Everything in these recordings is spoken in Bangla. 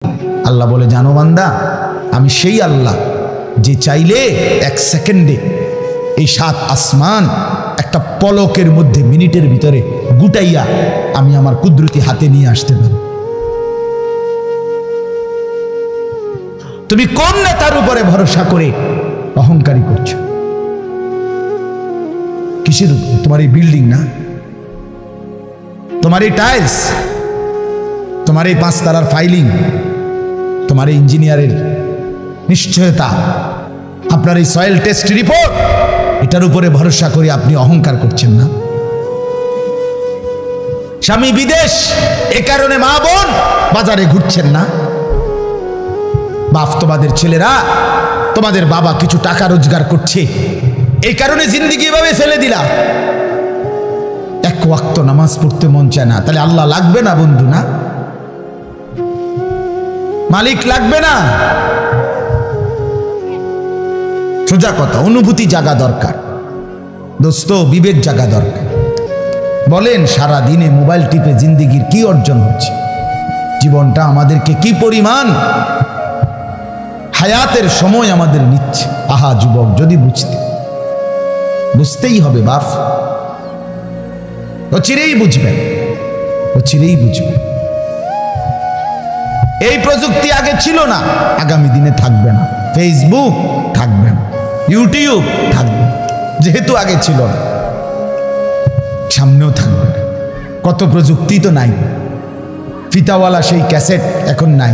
আল্লাহ বলে, জানো বান্দা, আমি সেই আল্লাহ যে চাইলে এক সেকেন্ডে এই 7 আসমান একটা পলকের মধ্যে মিনিটের ভিতরে গুটাইয়া আমি আমার কুদরতি হাতে নিয়ে আসতে পারি। তুমি কোন নেতার উপরে ভরসা করে অহংকারী করছো? কিসের উপরে? তোমার এই বিল্ডিং না, তোমার এই টাইলস, তোমার এই 5 তারার ফাইলিং, তোমার এই ইঞ্জিনিয়ারের নিশ্চয়তা, আপনার এই সয়েল টেস্ট রিপোর্ট, এটার উপরে ভরসা করে আপনি অহংকার করছেন না? স্বামী বিদেশ, এ কারণে মা বোন বাজারে ঘুরছেন না? বাপ, তোমাদের ছেলেরা, তোমাদের বাবা কিছু টাকা রোজগার করছে, এই কারণে জিন্দেগি এভাবে ফেলে দিলা। এক ওয়াক্ত নামাজ পড়তে মন চায় না, তাহলে আল্লাহ লাগবে না বন্ধু? না, মালিক লাগবে না? সোজা কথা, অনুভূতি জাগা দরকার দোস্ত, বিবেক জাগা দরকার। বলেন, সারা দিনে মোবাইল টিপে জিন্দেগির কি অর্জন হচ্ছে? জীবনটা আমাদেরকে কি পরিমাণ হায়াতের সময় আমাদের নিচ্ছে। আহা যুবক, যদি বুঝতেই হবে বাপ, ও চিরেই বুঝবেন, ও চিরেই বুঝবেন। এই প্রযুক্তি আগে ছিল না, আগামী দিনে থাকবে না। ফেসবুক থাকবে না, ইউটিউব থাকবে, যেহেতু আগে ছিল না, সামনেও থাকবে না। কত প্রযুক্তি তো নাই। ফিতাওয়ালা সেই ক্যাসেট এখন নাই।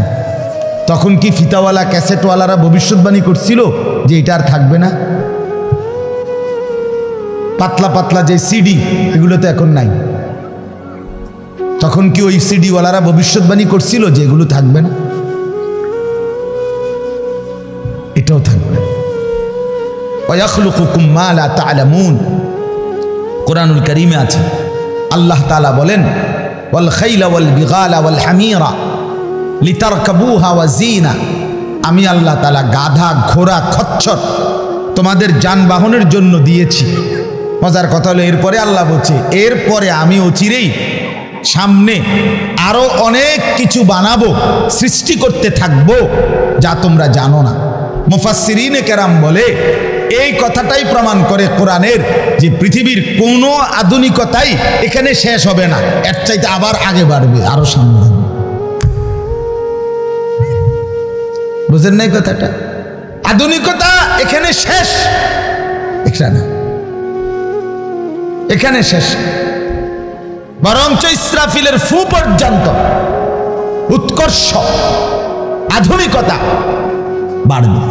তখন কি ফিতাওয়ালা ক্যাসেটওয়ালারা ভবিষ্যৎবাণী করছিল যে এটা আর থাকবে না? পাতলা পাতলা যে সিডি, এগুলো তো এখন নাই। তখন কি ওই সিডিওয়ালারা ভবিষ্যৎবাণী করছিল যে এগুলো থাকবে না? এটাও থাকবে। ওয়াখলুকুকুম মা লা তা'লামুন, কোরআনুল কারীমে আছে, আল্লাহ তাআলা বলেন, ওয়াল খাইলা ওয়াল বিগালা ওয়াল হামিরা লিতারকাবুহা ওয়া জিনা। আমি আল্লাহ তাআলা গাধা, ঘোড়া, খচ্চর তোমাদের যানবাহনের জন্য দিয়েছি। মজার কথা হলো, এরপরে আল্লাহ বলছে, এরপরে আমি অচিরেই সামনে আরো অনেক কিছু বানাবো, সৃষ্টি করতে থাকবো যা তোমরা জানো না। মুফাসসিরিনে কেরাম বলে, এই কথাটাই প্রমাণ করে কোরআনের যে পৃথিবীর কোনো আধুনিকতাই এখানে শেষ হবে না, এর চাইতে আবার আগে বাড়বে, আরো সামনে। বুঝেন নাই কথাটা? আধুনিকতা এখানে শেষ, এখানে শেষ। বরঞ্চ ইসরাফিলের ফু পর্যন্ত উৎকর্ষ আধুনিকতা বাড়বে,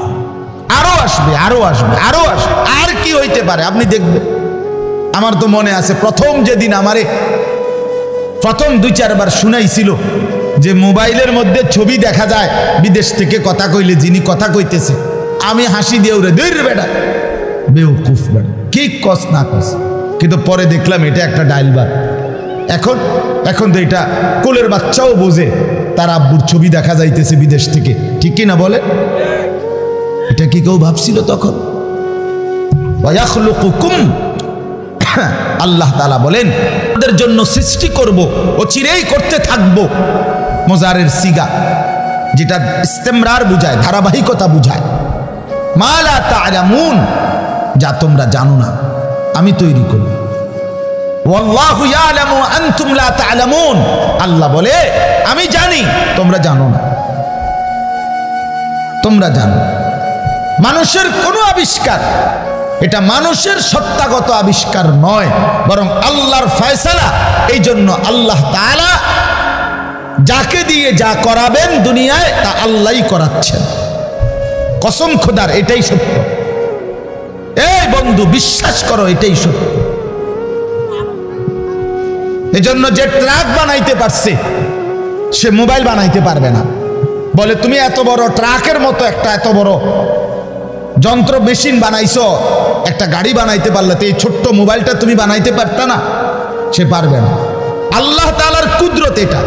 আরো আসবে, আরো আসবে, আরো আসবে। আর কি হইতে পারে আপনি দেখবেন। আমার তো মনে আছে, প্রথম যেদিন আমারে প্রথম 2-4 বার শুনাইছিল যে মোবাইলের মধ্যে ছবি দেখা যায়, বিদেশ থেকে কথা কইলে যিনি কথা কইতেছে, আমি হাসি দিয়ে উড়ে, দূর বেটা, বেউকুফ বেটা, কি কস না কস। কিন্তু পরে দেখলাম এটা একটা ডাইলবার। এখন তো এটা কোলের বাচ্চাও বোঝে তার আব্বুর ছবি দেখা যাইতেছে বিদেশ থেকে, ঠিক কি না বলে? এটা কি কেউ ভাবছিল তখন? ওয়াখলুকুকুম, আল্লাহ তাআলা বলেন, তাদের জন্য সৃষ্টি করব, ও চিরেই করতে থাকবো। মুজারের সিগা, যেটা ইস্তেমরার বুঝায়, ধারাবাহিকতা বুঝায়। মা লা তা'লামুন, যা তোমরা জানো না, আমি তৈরি করব। ওয়াল্লাহু ইয়ালামু আনতুম লা তা'লামুন, আল্লাহ বলে, আমি জানি তোমরা জানো না। তোমরা জানো মানুষের কোনো আবিষ্কার, এটা মানুষের সত্তাগত আবিষ্কার নয়, বরং আল্লাহর ফয়সালা। এই জন্য আল্লাহ তাআলা যাকে দিয়ে যা করাবেন দুনিয়ায়, তা আল্লাহই করাচ্ছেন। কসম খোদার, এটাই সত্য। এই বন্ধু, বিশ্বাস করো, এটাই সত্য। এজন্য যে ট্রাক বানাইতে পারছে, সে মোবাইল বানাইতে পারবে না। বলে, তুমি এত বড় ট্রাকের মতো একটা এত বড় যন্ত্র মেশিন বানাইছো, একটা গাড়ি বানাইতে পারলে তো এই ছোট্ট মোবাইলটা তুমি বানাইতে পারতা না? সে পারবে না। আল্লাহ তাআলার কুদরত এটা।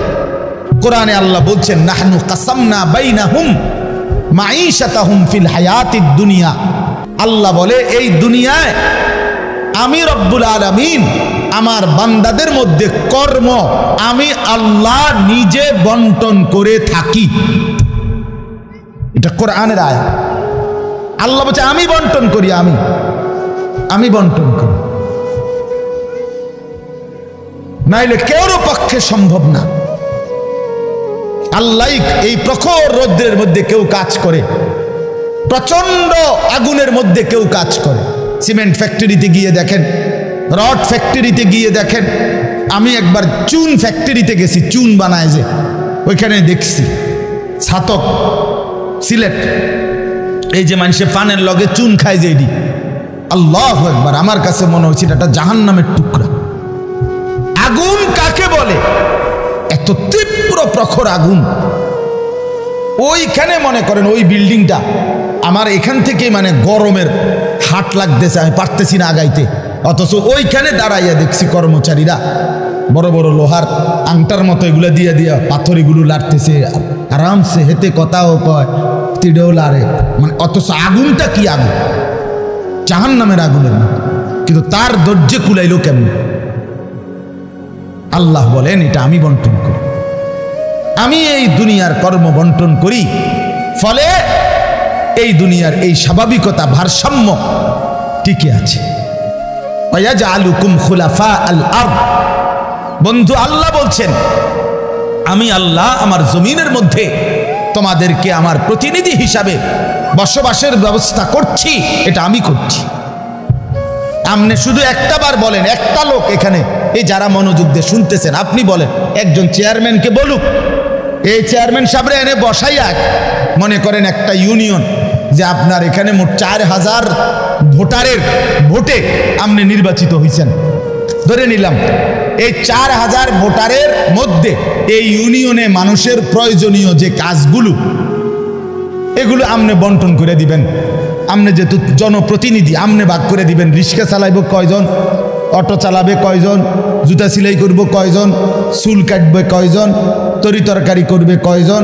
কোরআনে আল্লাহ বলছেন, নাহনু কাসামনা বাইনাহুম মাঈশাতাহুম ফিল হায়াতিদ দুনিয়া। আল্লাহ বলে, এই দুনিয়ায় আমি রব্বুল আলামিন আমার বান্দাদের মধ্যে কর্ম আমি আল্লাহ নিজে বন্টন করে থাকি। এটা কোরআনের আয়াত। আল্লাহ বলছে আমি বন্টন করি, আমি বন্টন করি, নাইলে কেউর পক্ষে সম্ভব না। আল্লাহ এই প্রখর রৌদ্রের মধ্যে কেউ কাজ করে, প্রচন্ড আগুনের মধ্যে কেউ কাজ করে। সিমেন্ট ফ্যাক্টরিতে গিয়ে দেখেন, রড ফ্যাক্টরিতে গিয়ে দেখেন। আমি একবার চুন ফ্যাক্টরিতে গেছি, চুন বানায় যে, ওইখানে দেখছি ছাতক সিলেট, এই যে মানুষে পানের লগে চুন খায় যে, এটি আল্লাহু আকবার, আমার কাছে মনে হচ্ছে এটা জাহান্নামের টুকরা। আগুন কাকে বলে? এত তীব্র প্রখর আগুন। ওইখানে মনে করেন ওই বিল্ডিংটা আমার এখান থেকে মানে গরমের হাট লাগতেছে, আমি পারতেছি না আগাইতে, অথচ ওইখানে দাঁড়াইয়া দেখছি কর্মচারীরা বড় বড় লোহার আংটার মতো এগুলো দিয়ে দিয়া পাথর এগুলো লাড়তেছে, আরামসে হেতে কথাও কয়, তিড়েও লাড়ে, মানে অথচ আগুনটা কি আগুন, জাহান্নামের আগুনের মতো। কিন্তু তার ধৈর্যে কুলাইলো কেমন? আল্লাহ বলেন এটা আমি বন্টন করি, আমি এই দুনিয়ার কর্ম বন্টন করি, ফলে এই দুনিয়ার এই স্বাভাবিকতা ভারসাম্য টিকে আছে। ওয়াজআলুকুম খুলাফা আল আরদ। বন্ধু, আল্লাহ বলছেন আমি আল্লাহ আমার জমিনের মধ্যে তোমাদেরকে আমার প্রতিনিধি হিসাবে বসবাসের ব্যবস্থা করছি, এটা আমি করছি। আপনি শুধু একটা বার বলেন, একটা লোক এখানে এই যারা মনোযোগ দিয়ে শুনতেছেন, আপনি বলেন একজন চেয়ারম্যানকে বলুক, এই চেয়ারম্যান সাহেবরে এনে বসাইয়া, মনে করেন একটা ইউনিয়ন যে আপনার এখানে মোট 4000 ভোটারের ভোটে আপনি নির্বাচিত হয়েছেন, ধরে নিলাম এই 4000 ভোটারের মধ্যে এই ইউনিয়নে মানুষের প্রয়োজনীয় যে কাজগুলো এগুলো আপনি বন্টন করে দিবেন। আপনি যেহেতু জনপ্রতিনিধি, আপনি ভাগ করে দিবেন, রিক্সা চালাইব কয়জন, অটো চালাবে কয়জন, জুতা সেলাই করব কয়জন, চুল কাটবে কয়জন, তরি তরকারি করবে কয়জন,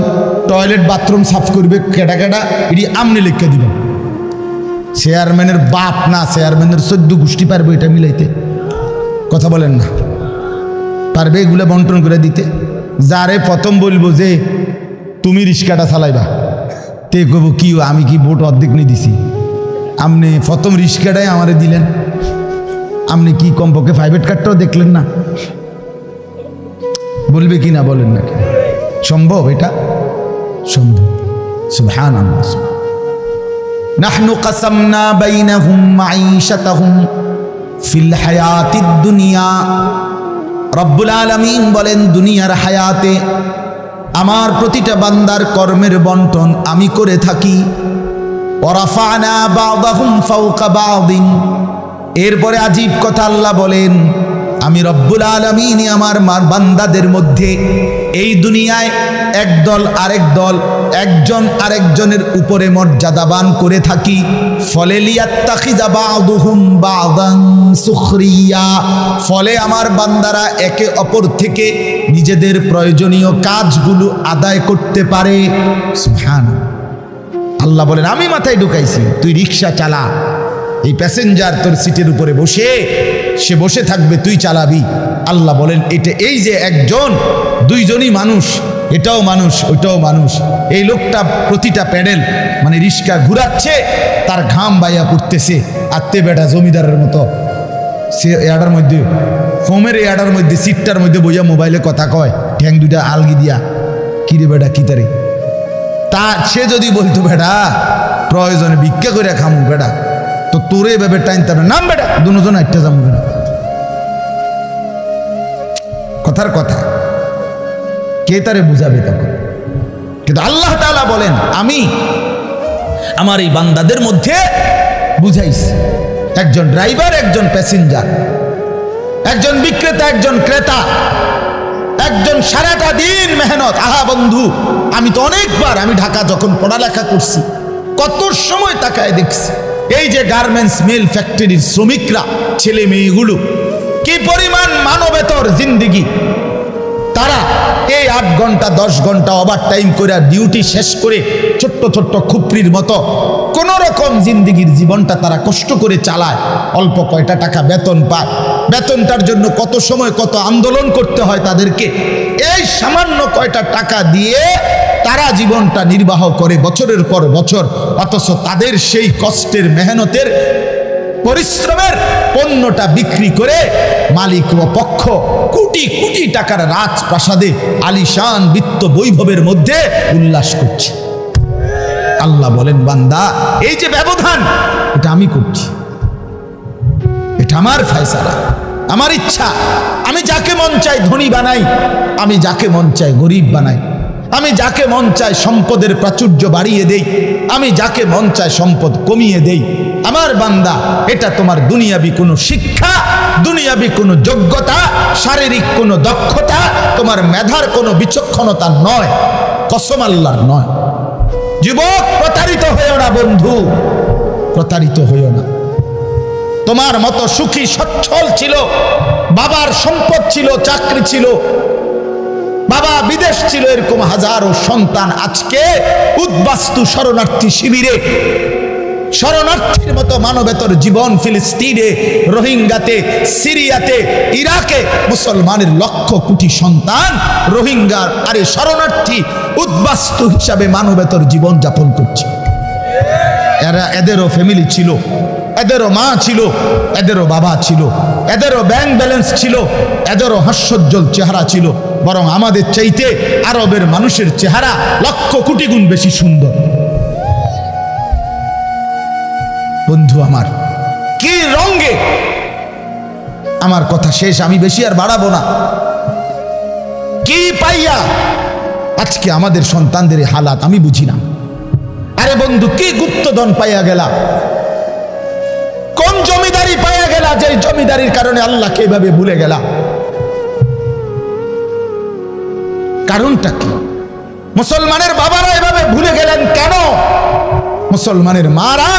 টয়লেট বাথরুম সাফ করবে কেডা কেডা, এটি আপনি লিখে দিবেন। চেয়ারম্যানের বাপ না, চেয়ারম্যানের 14 গোষ্ঠী পারবে এটা মিলাইতে? কথা বলেন না, পারবে এগুলো বন্টন করে দিতে? যারে প্রথম বলবো যে তুমি রিক্সাটা চালাইবা, তে কব কি আমি কি ভোট অর্ধেক নিয়ে দিছি, আপনি প্রথম রিক্সাটাই আমারে দিলেন, আপনি কি কমপক্ষে প্রাইভেট কারটাও দেখলেন না? বলবে কি না বলেন না? সম্ভব? এটা সম্ভব। সুবহানাল্লাহ। নাহনু কাসামনা বাইনাহুম মাঈশাতাহুম ফিল হায়াতিদ দুনিয়া। রব্বুল আলামিন বলেন দুনিয়ার হায়াতে আমার প্রতিটা বান্দার কর্মের বন্টন আমি করে থাকি। ওয়ারাফা'না বা'দাহুম ফাওকা বা'দিন। এরপরে আজীব কথা আল্লাহ বলেন আমি রব্বুল আলামিন আমার বান্দাদের মধ্যে এই দুনিয়ায় একদল আরেক দল, একজন আরেকজনের উপরে মর্যাদাবান করে থাকি। ফলে লিয়াত্তাখিযা বা'দুহুম বা'দান সুখরিয়া, ফলে আমার বান্দারা একে অপর থেকে নিজেদের প্রয়োজনীয় কাজগুলো আদায় করতে পারে। সুবহানাল্লাহ। আল্লাহ বলেন আমি মাথায় ঢুকাইছি, তুই রিক্সা চালা, এই প্যাসেঞ্জার তোর সিটের উপরে বসে, সে বসে থাকবে, তুই চালাবি। আল্লাহ বলেন এটা এই যে একজন দুইজনই মানুষ, এটাও মানুষ ওইটাও মানুষ। এই লোকটা প্রতিটা প্যাডেল মানে রিক্সা ঘুরাচ্ছে, তার ঘাম বাইয়া পড়তেছে, আত্মে বেটা জমিদারের মতো সে এয়াডার মধ্যে ফোমের এয়াডার মধ্যে সিটটার মধ্যে বইয়া মোবাইলে কথা কয়, ঠ্যাং দুইটা আলগি দিয়া, কিরে বেটা কি তারে, তা সে যদি বলতো বেটা প্রয়োজনে ভিক্ষা করে খামু বেটা, তো তোরে এভাবে টাইনতে হবে, নাম বেটা দুজন আটটা যাবো বেটা। কথার কথা, কে তারে বুঝাবে তখন? কিন্তু আল্লাহ তাআলা বলেন আমি আমার এই বান্দাদের মধ্যে বুঝাইছি, একজন ড্রাইভার, একজন প্যাসেঞ্জার, একজন বিক্রেতা, একজন ক্রেতা, একজন সারাটা দিন মেহনত। আহা বন্ধু, আমি তো অনেকবার, আমি ঢাকা যখন পড়ালেখা করছি কত সময় তাকায় দেখছি এই যে গার্মেন্টস মিল ফ্যাক্টরির শ্রমিকরা, ছেলে মেয়েগুলো কি পরিমাণ মানবেতর জিন্দিগি, যারা এই 8 ঘন্টা 10 ঘন্টা ওভার টাইম করে ডিউটি শেষ করে ছোট্ট ছোট্ট খুপড়ির মতো কোন রকম জিন্দিগির জীবনটা তারা কষ্ট করে চালায়, অল্প কয়টা টাকা বেতন পায়, বেতনটার জন্য কত সময় কত আন্দোলন করতে হয় তাদেরকে, এই সামান্য কয়টা টাকা দিয়ে তারা জীবনটা নির্বাহ করে বছরের পর বছর, অথচ তাদের সেই কষ্টের মেহনতের পরিশ্রমের পণ্যটা বিক্রি করে মালিক ও পক্ষ কোটি কোটি টাকার রাজপ্রাসাদে আলিশান বিত্ত বৈভবের মধ্যে উল্লাস করছে। আল্লাহ বলেন, বান্দা এই যে ব্যবধান এটা আমি করছি, এটা আমার ফয়সালা, আমার ইচ্ছা। আমি যাকে মন চাই ধনী বানাই, আমি যাকে মন চাই গরিব বানাই, আমি যাকে মন চাই সম্পদের প্রাচুর্য বাড়িয়ে দেই, আমি যাকে মন চাই সম্পদ কমিয়ে দেই। আমার বান্দা, এটা তোমার দুনিয়াবি কোনো শিক্ষা, দুনিয়াবি কোনো যোগ্যতা, শারীরিক কোনো দক্ষতা, তোমার মেধার কোনো বিচক্ষণতা নয়, কসম আল্লাহর নয়। যুবক, প্রতারিত হইও না বন্ধু, প্রতারিত হইও না। তোমার মতো সুখী সচ্ছল ছিল, বাবার সম্পদ ছিল, চাকরি ছিল, বাবা বিদেশ ছিল, এরকম হাজারো সন্তান আজকে উদ্বাস্তু শরণার্থী শিবিরে, শরণার্থীর মতো মানবেতর জীবন ফিলিস্তিনে, রোহিঙ্গাতে, সিরিয়াতে, ইরাকে মুসলমানের লক্ষ কোটি সন্তান রোহিঙ্গার আরে শরণার্থী উদ্বাস্তু হিসাবে মানবেতর জীবন যাপন করছে। এদেরও ফ্যামিলি ছিল, এদেরও মা ছিল, এদেরও বাবা ছিল, এদেরও ব্যাংক ব্যালেন্স ছিল, এদেরও হাস্যোজ্জ্বল চেহারা ছিল, বরং আমাদের চাইতে আরবের মানুষের চেহারা লক্ষ কোটি গুণ বেশি সুন্দর। বন্ধু আমার, কি রঙে, আমার কথা শেষ, আমি বেশি আর বাড়াবো না। কি পাইয়া আজকে আমাদের সন্তানদের হালাত আমি বুঝি না। আরে বন্ধু, কি গুপ্তধন পাইয়া গেলা, কোন জমিদারি পাইয়া গেলা, যে জমিদারির কারণে আল্লাহকে এভাবে ভুলে গেলা? কারণটা কি? মুসলমানের বাবারা এভাবে ভুলে গেলেন কেন? মুসলমানের মারা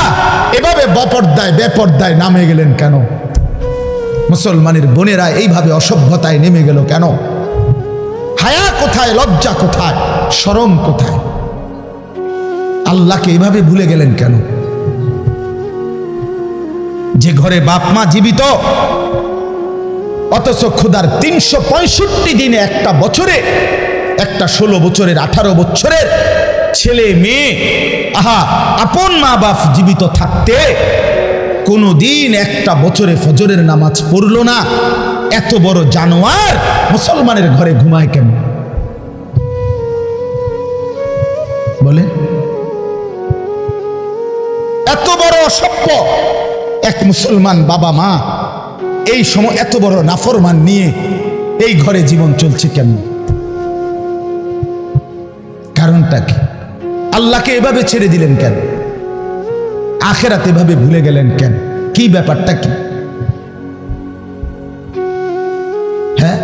এভাবে বপর্দায় বেপর্দায় নামে গেলেন কেন? মুসলমানের বোনেরা এইভাবে অসভ্যতায় নেমে গেল কেন? হায়া কোথায়, লজ্জা কোথায়, শরম কোথায়? আল্লাহকে এভাবে ভুলে গেলেন কেন? যে ঘরে বাপ মা জীবিত, অথচ ক্ষুধার 365 দিনে একটা বছরে, একটা 16 বছরের 18 বছরের ছেলে মেয়ে, আহা, আপন মা বাপ জীবিত থাকতে কোনদিন একটা বছরে ফজরের নামাজ পড়ল না। এত বড় জানোয়ার মুসলমানের ঘরে ঘুমায় কেন বলেন? এত বড় অসভ্য এক মুসলমান বাবা মা এই সময় এত বড় নাফরমান নিয়ে এই ঘরে জীবন চলছে কেন? কারণটা কি? আল্লাহকে এভাবে ছেড়ে দিলেন কেন? আখেরাত এভাবে ভুলে গেলেন কেন? কি ব্যাপারটা কি? হ্যাঁ,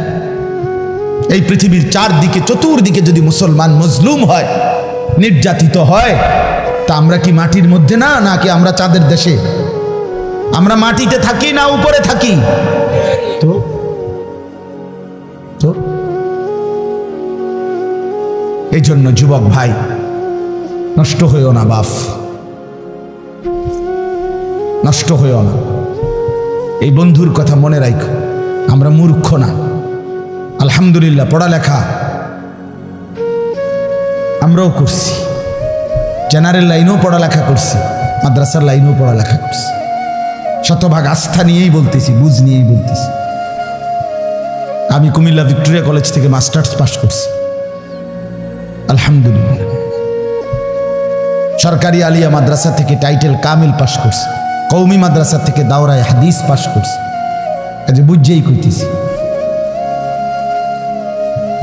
এই পৃথিবীর চারদিকে চতুর্দিকে যদি মুসলমান মজলুম হয়, নির্যাতিত হয়, তা আমরা কি মাটির মধ্যে না, নাকি আমরা চাঁদের দেশে? আমরা মাটিতে থাকি না উপরে থাকি? তো তো এই জন্য যুবক ভাই, নষ্ট হইও না বাপ, নষ্ট হইও না। এই বন্ধুর কথা মনে রাখো, আমরা মূর্খ না। আলহামদুলিল্লাহ, পড়ালেখা আমরাও করছি, জেনারেল লাইনেও পড়ালেখা করছি, মাদ্রাসার লাইনেও পড়ালেখা করছি। শতভাগ আস্থা নিয়েই বলতেছি, বুঝ নিয়েই বলতেছি। আমি কুমিল্লা ভিক্টোরিয়া কলেজ থেকে মাস্টার্স পাস করছি, আলহামদুলিল্লাহ। সরকারি আলিয়া মাদ্রাসা থেকে টাইটেল কামিল পাস করছি, কৌমি মাদ্রাসা থেকে দাওরায় হাদিস পাস করছি। কাজে বুঝেই কইতেছি,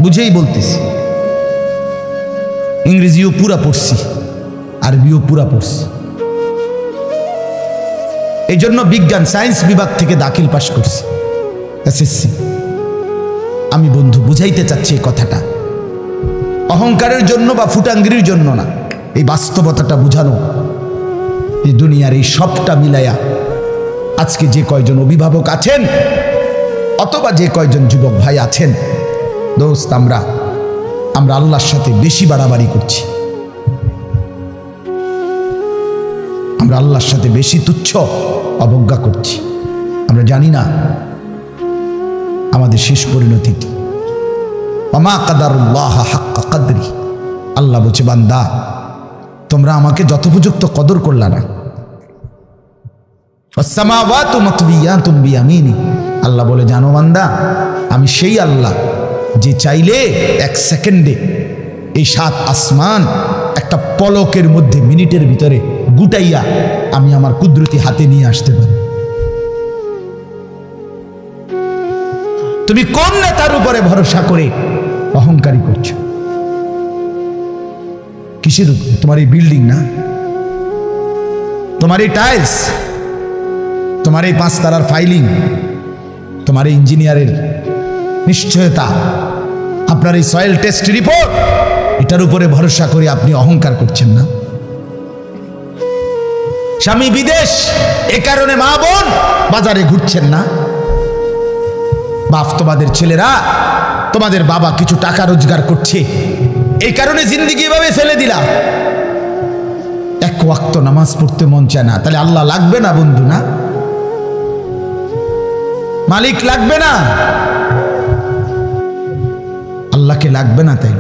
বুঝেই বলতেছি। ইংরেজিও পুরা পড়ছি, আরবিও পুরা পড়ছি। এই জন্য বিজ্ঞান সায়েন্স বিভাগ থেকে দাখিল পাস করছি, এসএসসি। আমি বন্ধু বুঝাইতে চাচ্ছি এই কথাটা অহংকারের জন্য বা ফুটাঙ্গিরির জন্য না, এই বাস্তবতাটা বুঝানো। এই দুনিয়ার এই সবটা মিলাইয়া আজকে যে কয়জন অভিভাবক আছেন অথবা যে কয়জন যুবক ভাই আছেন, দোস্ত, আমরা আল্লাহর সাথে বেশি বাড়াবাড়ি করছি, আমরা আল্লাহর সাথে বেশি তুচ্ছ অবজ্ঞা করছি। আমরা জানি না আমাদের শেষ পরিণতি কি। ওমা কাদারুল্লাহ হাক্কা কদরি, আল্লাহ বলছে বান্দা তোমরা আমাকে যথোপযুক্ত কদর করলা না। আসসামাওয়াতু মাতবিয়াতুম বিয়ামিনি, আল্লাহ বলে জানো বান্দা আমি সেই আল্লাহ যে চাইলে এক সেকেন্ডে এই 7 আসমান একটা পলকের মধ্যে মিনিটের ভিতরে গুটাইয়া আমি আমার কুদরতি হাতে নিয়ে আসতে পারি। তুমি কোন নেতার উপরে ভরসা করে অহংকারী করছো? কিসের উপরে? তোমার এই বিল্ডিং না, তোমার এই টাইলস, তোমার এই 5 তারার ফাইলিং, তোমার এই ইঞ্জিনিয়ারের নিশ্চয়তা, আপনার এই সয়েল টেস্ট রিপোর্ট, এটার উপরে ভরসা করে আপনি অহংকার করছেন না? স্বামী বিদেশ, এ কারণে মা বোন বাজারে ঘুরছেন না? বাপ তোমাদের ছেলেরা, তোমাদের বাবা কিছু টাকা রোজগার করছে, এই কারণে জিন্দিগি এভাবে ফেলে দিলা। এক ওয়াক্ত নামাজ পড়তে মন চায় না, তাহলে আল্লাহ লাগবে না বন্ধু? না, মালিক লাগবে না? আল্লাহকে লাগবে না? তাই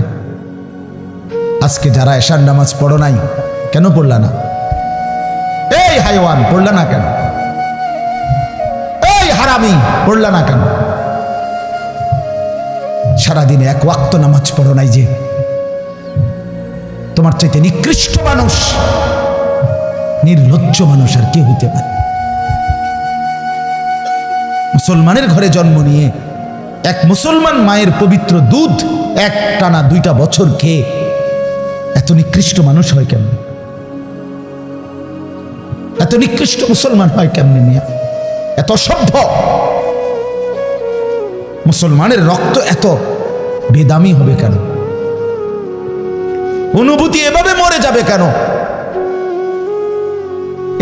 আজকে যারা এশার নামাজ পড়ো নাই, কেন পড়লা না? এই হাইওয়ান পড়লা না কেন? এই হারামি পড়লা না কেন? সারাদিনে এক ওয়াক্ত নামাজ পড়ো নাই যে? তোমার চাইতে নিকৃষ্ট মানুষ, নির্লজ্জ মানুষ আর কে হইতে পারে? মুসলমানের ঘরে জন্ম নিয়ে এক মুসলমান মায়ের পবিত্র দুধ এক টানা 2টা বছর খেয়ে এত নিকৃষ্ট মানুষ হয় কেমন? এত নিকৃষ্ট মুসলমান হয় কেমনে মিয়া? এত সভ্য মুসলমানের রক্ত এত বেদামি হবে কেন? অনুভূতি এভাবে মরে যাবে কেন?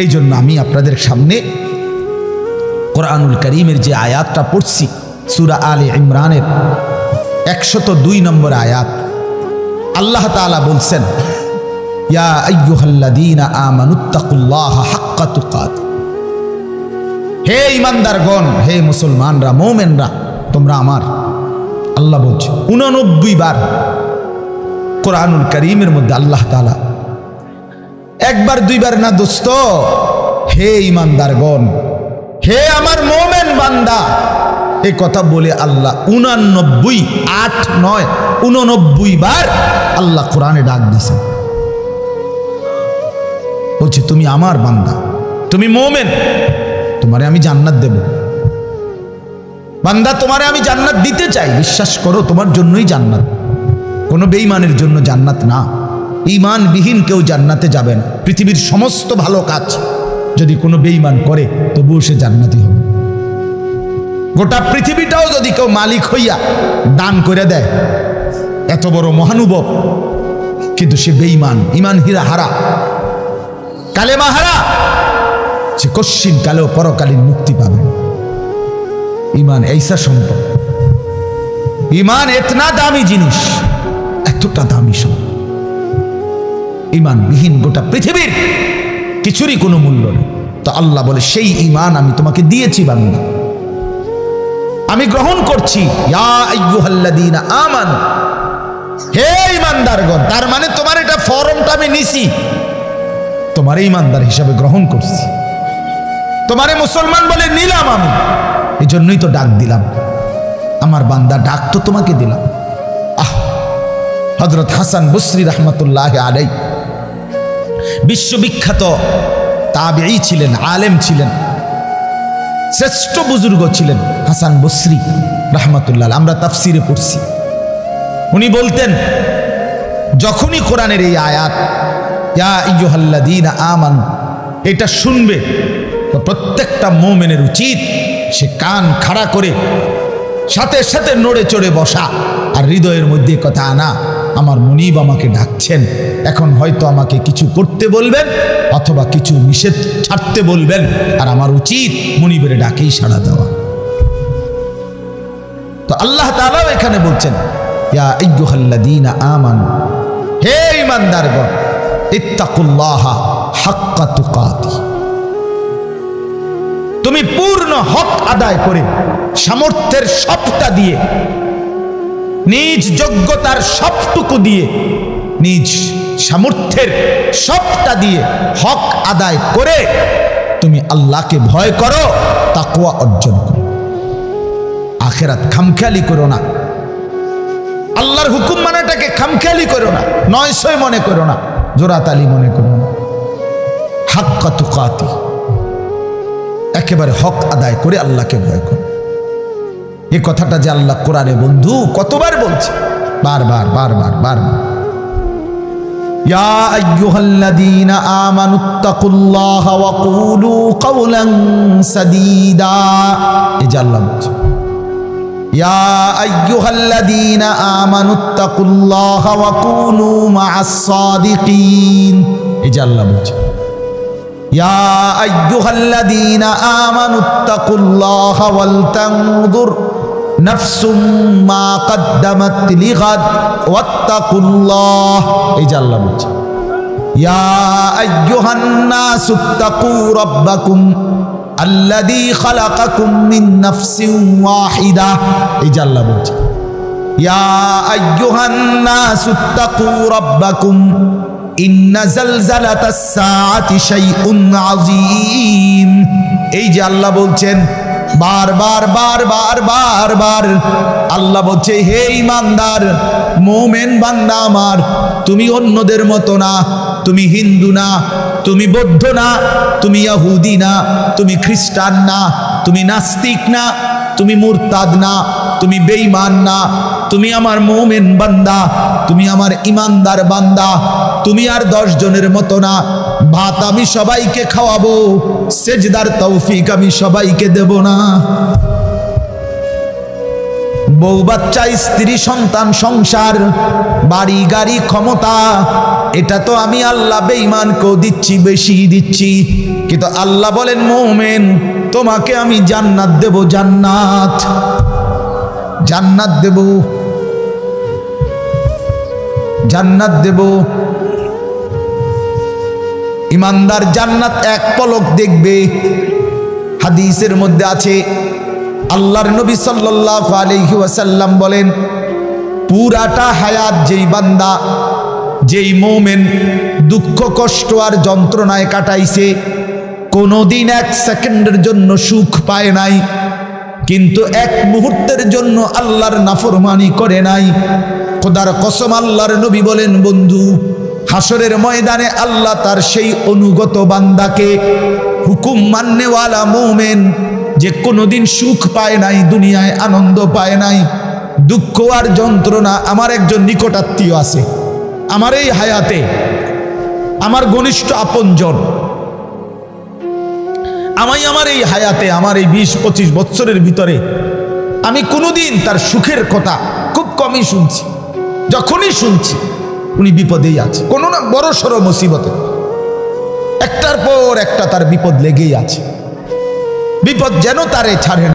এই জন্য আমি আপনাদের সামনে কোরআনুল কারীমের যে আয়াতটা পড়ছি, সূরা আলে ইমরানের 102 নম্বর আয়াত, আল্লাহ তাআলা বলছেন ইয়া আইয়ুহাল্লাযীনা আমানুত্তাকুল্লাহা হাক্কা তুকাতিহ, হে ঈমানদারগণ, হে মুসলমানরা, মুমিনরা, তোমরা আমার, আল্লাহ বলছে 89 বার কোরআনুল কারীমের মধ্যে আল্লাহ তাআলা, একবার 2 বার না দোস্ত, হে ঈমানদারগণ, হে আমার মুমিন বান্দা, এই কথা বলে আল্লাহ 89, 8, 9, 89 বার আল্লাহ কোরআনে ডাক দিয়েছেন। বলছে তুমি আমার বান্দা, তুমি মুমিন, তোমারে আমি জান্নাত দেব। বান্দা তোমারে আমি জান্নাত দিতে চাই, বিশ্বাস করো তোমার জন্যই জান্নাত, কোনো বেঈমানের জন্য জান্নাত না। ঈমানবিহীন কেউ জান্নাতে যাবে না। পৃথিবীর সমস্ত ভালো কাজ যদি কোনো বেঈমান করে তবুও সে জান্নাতি হবে। গোটা পৃথিবীটাও যদি কেউ মালিক হইয়া দান করে দেয়, এত বড় মহানুভব, কিন্তু সে বেঈমান, ঈমান হারা, কালেমা হারা, সে কশ্চিন কালেও পরকালীন মুক্তি পাবে। ঈমান এইসা সম্পদ, ঈমান এতনা দামি জিনিস, এতটা দামি সম্পদ। ঈমানবিহীন গোটা পৃথিবীর কিছুরই কোনো মূল্য নেই। তো আল্লাহ বলে সেই ঈমান আমি তোমাকে দিয়েছি বান্দা, আমি গ্রহণ করছি। ইয়া আইয়ুহাল্লাযীনা আমানু, হে ঈমানদারগণ, তার মানে তোমার এটা ফরমটা আমি নিছি, তোমার ঈমানদার হিসাবে গ্রহণ করছি, তোমারে মুসলমান বলে নিলাম আমি, এই জন্যই তো ডাক দিলাম, আমার বান্দা ডাক তো তোমাকে দিলাম। হযরত হাসান বসরি রাহমাতুল্লাহ আলাইহি বিশ্ববিখ্যাত তাবেঈ ছিলেন, আলেম ছিলেন, শ্রেষ্ঠ বুজুর্গ ছিলেন হাসান বসরি রাহমাতুল্লাহ। আমরা তাফসিরে পড়ছি, উনি বলতেন যখনই কোরআনের এই আয়াত ইয়া আইয়ুহাল্লাযীনা আমানু এটা শুনবে, তো প্রত্যেকটা মুমিনের উচিত সে কান খাড়া করে সাথে সাথে নড়ে চড়ে বসা, আর হৃদয়ের মধ্যে কথা আনা, আমার মুনিব আমাকে ডাকছেন, এখন হয়তো আমাকে কিছু করতে বলবেন অথবা কিছু নিষেধ ছাড়তে বলবেন, আর আমার উচিত মুনিবের ডাকেই সাড়া দেওয়া। তো আল্লাহ তাআলাও এখানে বলছেন ইয়া আইয়ুহাল্লাযীনা আমানু, হে ঈমানদারগণ, ইত্তাকুল্লাহা হাক্কা তুকাতি, তুমি পূর্ণ হক আদায় করে সামর্থ্যের সবটা দিয়ে, নিজ যোগ্যতার সবটুকু দিয়ে, নিজ সামর্থ্যের সবটা দিয়ে হক আদায় করে তুমি আল্লাহকে ভয় করো, তাকওয়া অর্জন করো। আখিরাত খামখেয়ালি করো না, আল্লাহর হুকুম মানাটাকে খামখেয়ালি করো না, নয়সয় মনে করো না, জোরাতালি মনে করো না। হাক্কা তুকাতি, একেবারে হক আদায় করে আল্লাহকে ভয় করো। এই কথাটা যে আল্লাহ কোরআনে বন্ধু কতবার বলছে, বারবার বারবার বারবার। ইয়া আইয়ুহাল্লাযীনা আমানুত্তাকুল্লাহা ওয়া কুলু কাওলান সাদীদা, এই যে আল্লাহ বলছে ইয়া আইয়ুহাল্লাযীনা আমানুত্তাকুল্লাহা ওয়া কুনু মা'আস সাদিকিন, এই যে আল্লাহ বলছে ইয়া আইয়ুহাল্লাযীনা আমানুত্তাকুল্লাহা ওয়াল তানজুর নাফসুম মা কদ্দামাত লিগাদ ওয়াত্তাকুল্লাহ, এই যে আল্লাহ বলছে ইয়া আইয়ুহান নাসুত্তাকু রাব্বাকুম আল্লাযী খালাকাকুম মিন নাফসিন ওয়াহিদা, এই যে আল্লাহ বলছে ইয়া আইয়ুহান নাসুত্তাকু রাব্বাকুম ইন্না জালজালাতাস সাআতি শাইউন আযীম, এই যে আল্লাহ বলছেন বারবার বারবার বারবার। আল্লাহ বলছে হে ঈমানদার মুমিন বান্দা আমার, তুমি অন্যদের মতো না, তুমি হিন্দু না, তুমি বৌদ্ধ না, তুমি ইহুদি না, তুমি খ্রিস্টান না, তুমি নাস্তিক না, তুমি মুরতাদ না, তুমি বেঈমান না, তুমি আমার মুমিন বান্দা, তুমি আমার ঈমানদার বান্দা। তুমি আর 10 জনের মতো না। ভাত আমি সবাইকে খাওয়াবো, সেজদার তৌফিক আমি সবাইকে দেব না। বউ বাচ্চা, স্ত্রী সন্তান, সংসার, বাড়ি গাড়ি, ক্ষমতা, এটা তো আমি আল্লাহ বেঈমানকেও দিচ্ছি, বেশি দিচ্ছি। কিন্তু আল্লাহ বলেন মুমিন তোমাকে আমি জান্নাত দেব, জান্নাত, জান্নাত দেব, জান্নাত দেব। ঈমানদার জান্নাত এক পলক দেখবে। হাদিসের মধ্যে আছে আল্লাহর নবী সাল্লাল্লাহু আলাইহি ওয়াসাল্লাম বলেন পুরাটা হায়াত যেই বান্দা, যেই মুমিন দুঃখ কষ্ট আর যন্ত্রণায় কাটাইছে, কোনোদিন 1 সেকেন্ডের জন্য সুখ পায় নাই, কিন্তু 1 মুহূর্তের জন্য আল্লাহর নাফরমানি করে নাই, খোদার কসম আল্লাহর নবী বলেন বন্ধু হাসরের ময়দানে আল্লাহ তার সেই অনুগত বান্দাকে, হুকুম মাননেওয়ালা মুমিন যে কোনোদিন সুখ পায় নাই, দুনিয়ায় আনন্দ পায় নাই, দুঃখ আর যন্ত্রণা, আমার একজন নিকটাত্মীয় আছে আমার এই হায়াতে, আমার ঘনিষ্ঠ আপনজন, আমার এই হায়াতে, আমার এই 20-25 বছরের ভিতরে আমি কোনোদিন তার সুখের কথা খুব কমই শুনছি। যখনই শুনছি উনি বিপদেই আছে, কোনো না বড় সড়ো মুসিবতে, একটার পর একটা তার বিপদ লেগেই আছে, বিপদ যেন তারে ছাড়ে না।